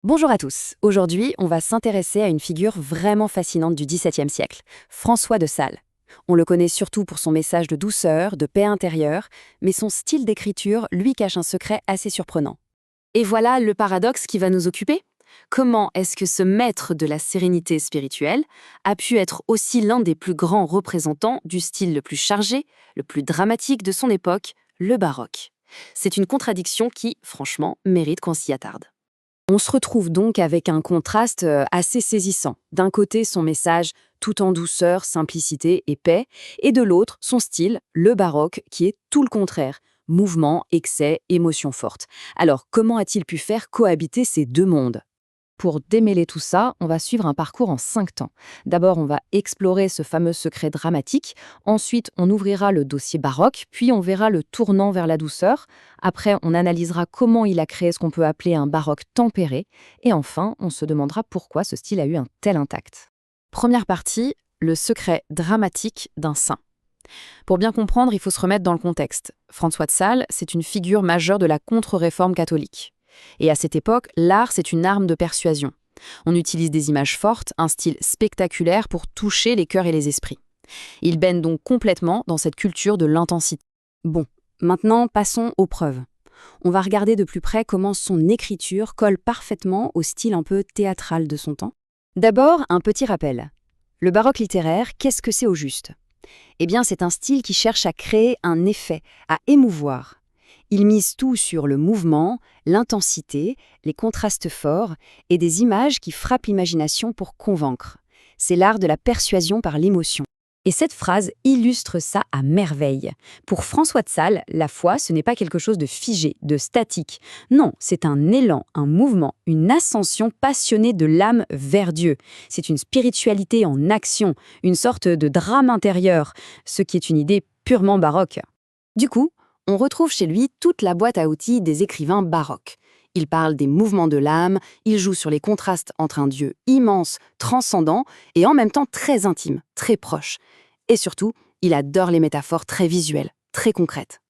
Bonjour à tous. Aujourd'hui, on va s'intéresser à une figure vraiment fascinante du XVIIe siècle, François de Sales. On le connaît surtout pour son message de douceur, de paix intérieure, mais son style d'écriture lui cache un secret assez surprenant. Et voilà le paradoxe qui va nous occuper. Comment est-ce que ce maître de la sérénité spirituelle a pu être aussi l'un des plus grands représentants du style le plus chargé, le plus dramatique de son époque, le baroque? C'est une contradiction qui, franchement, mérite qu'on s'y attarde. On se retrouve donc avec un contraste assez saisissant. D'un côté, son message tout en douceur, simplicité et paix, et de l'autre, son style, le baroque, qui est tout le contraire. Mouvement, excès, émotion forte. Alors, comment a-t-il pu faire cohabiter ces deux mondes? Pour démêler tout ça, on va suivre un parcours en 5 temps. D'abord, on va explorer ce fameux secret dramatique. Ensuite, on ouvrira le dossier baroque, puis on verra le tournant vers la douceur. Après, on analysera comment il a créé ce qu'on peut appeler un baroque tempéré. Et enfin, on se demandera pourquoi ce style a eu un tel impact. Première partie, le secret dramatique d'un saint. Pour bien comprendre, il faut se remettre dans le contexte. François de Sales, c'est une figure majeure de la contre-réforme catholique. Et à cette époque, l'art, c'est une arme de persuasion. On utilise des images fortes, un style spectaculaire pour toucher les cœurs et les esprits. Il baigne donc complètement dans cette culture de l'intensité. Bon, maintenant passons aux preuves. On va regarder de plus près comment son écriture colle parfaitement au style un peu théâtral de son temps. D'abord, un petit rappel. Le baroque littéraire, qu'est-ce que c'est au juste? Eh bien, c'est un style qui cherche à créer un effet, à émouvoir. Il mise tout sur le mouvement, l'intensité, les contrastes forts et des images qui frappent l'imagination pour convaincre. C'est l'art de la persuasion par l'émotion. Et cette phrase illustre ça à merveille. Pour François de Sales, la foi, ce n'est pas quelque chose de figé, de statique. Non, c'est un élan, un mouvement, une ascension passionnée de l'âme vers Dieu. C'est une spiritualité en action, une sorte de drame intérieur, ce qui est une idée purement baroque. Du coup, on retrouve chez lui toute la boîte à outils des écrivains baroques. Il parle des mouvements de l'âme, il joue sur les contrastes entre un Dieu immense, transcendant, et en même temps très intime, très proche. Et surtout, il adore les métaphores très visuelles, très concrètes.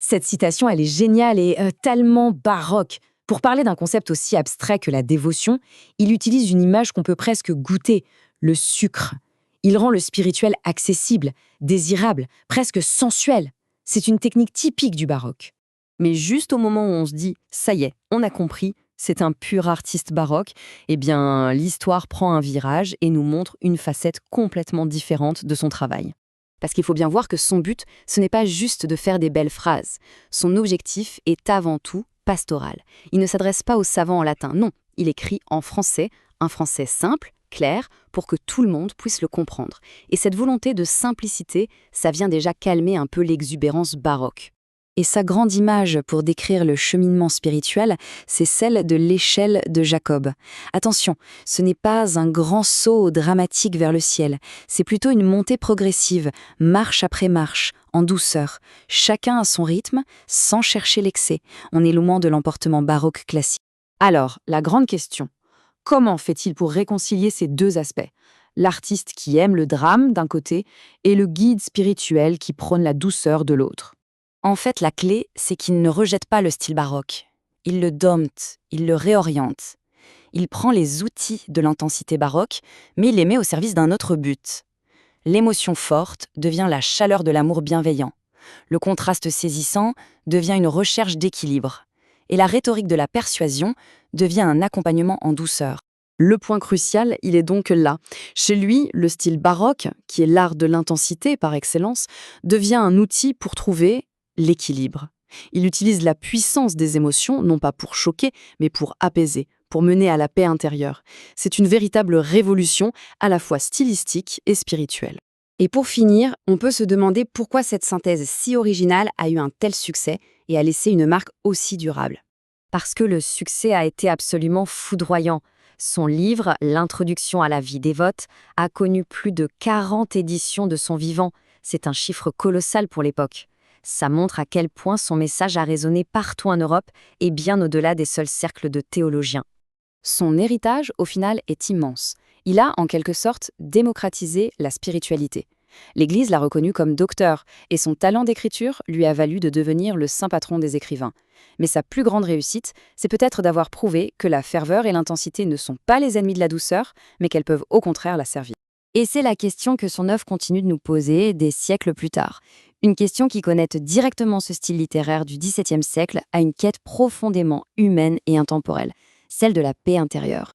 Cette citation, elle est géniale et tellement baroque. Pour parler d'un concept aussi abstrait que la dévotion, il utilise une image qu'on peut presque goûter, le sucre. Il rend le spirituel accessible, désirable, presque sensuel. C'est une technique typique du baroque. Mais juste au moment où on se dit « ça y est, on a compris, c'est un pur artiste baroque », eh bien, l'histoire prend un virage et nous montre une facette complètement différente de son travail. Parce qu'il faut bien voir que son but, ce n'est pas juste de faire des belles phrases. Son objectif est avant tout pastoral. Il ne s'adresse pas aux savants en latin, non. Il écrit en français, un français simple, clair, pour que tout le monde puisse le comprendre. Et cette volonté de simplicité, ça vient déjà calmer un peu l'exubérance baroque. Et sa grande image pour décrire le cheminement spirituel, c'est celle de l'échelle de Jacob. Attention, ce n'est pas un grand saut dramatique vers le ciel, c'est plutôt une montée progressive, marche après marche, en douceur, chacun à son rythme, sans chercher l'excès. On est loin de l'emportement baroque classique. Alors, la grande question, comment fait-il pour réconcilier ces deux aspects? L'artiste qui aime le drame d'un côté et le guide spirituel qui prône la douceur de l'autre. En fait, la clé, c'est qu'il ne rejette pas le style baroque. Il le dompte, il le réoriente. Il prend les outils de l'intensité baroque, mais il les met au service d'un autre but. L'émotion forte devient la chaleur de l'amour bienveillant. Le contraste saisissant devient une recherche d'équilibre. Et la rhétorique de la persuasion devient un accompagnement en douceur. Le point crucial, il est donc là. Chez lui, le style baroque, qui est l'art de l'intensité par excellence, devient un outil pour trouver l'équilibre. Il utilise la puissance des émotions, non pas pour choquer, mais pour apaiser, pour mener à la paix intérieure. C'est une véritable révolution, à la fois stylistique et spirituelle. Et pour finir, on peut se demander pourquoi cette synthèse si originale a eu un tel succès et a laissé une marque aussi durable. Parce que le succès a été absolument foudroyant. Son livre, L'introduction à la vie dévote, a connu plus de 40 éditions de son vivant. C'est un chiffre colossal pour l'époque. Ça montre à quel point son message a résonné partout en Europe et bien au-delà des seuls cercles de théologiens. Son héritage, au final, est immense. Il a, en quelque sorte, démocratisé la spiritualité. L'Église l'a reconnu comme docteur, et son talent d'écriture lui a valu de devenir le saint patron des écrivains. Mais sa plus grande réussite, c'est peut-être d'avoir prouvé que la ferveur et l'intensité ne sont pas les ennemis de la douceur, mais qu'elles peuvent au contraire la servir. Et c'est la question que son œuvre continue de nous poser des siècles plus tard. Une question qui connecte directement ce style littéraire du XVIIe siècle à une quête profondément humaine et intemporelle, celle de la paix intérieure.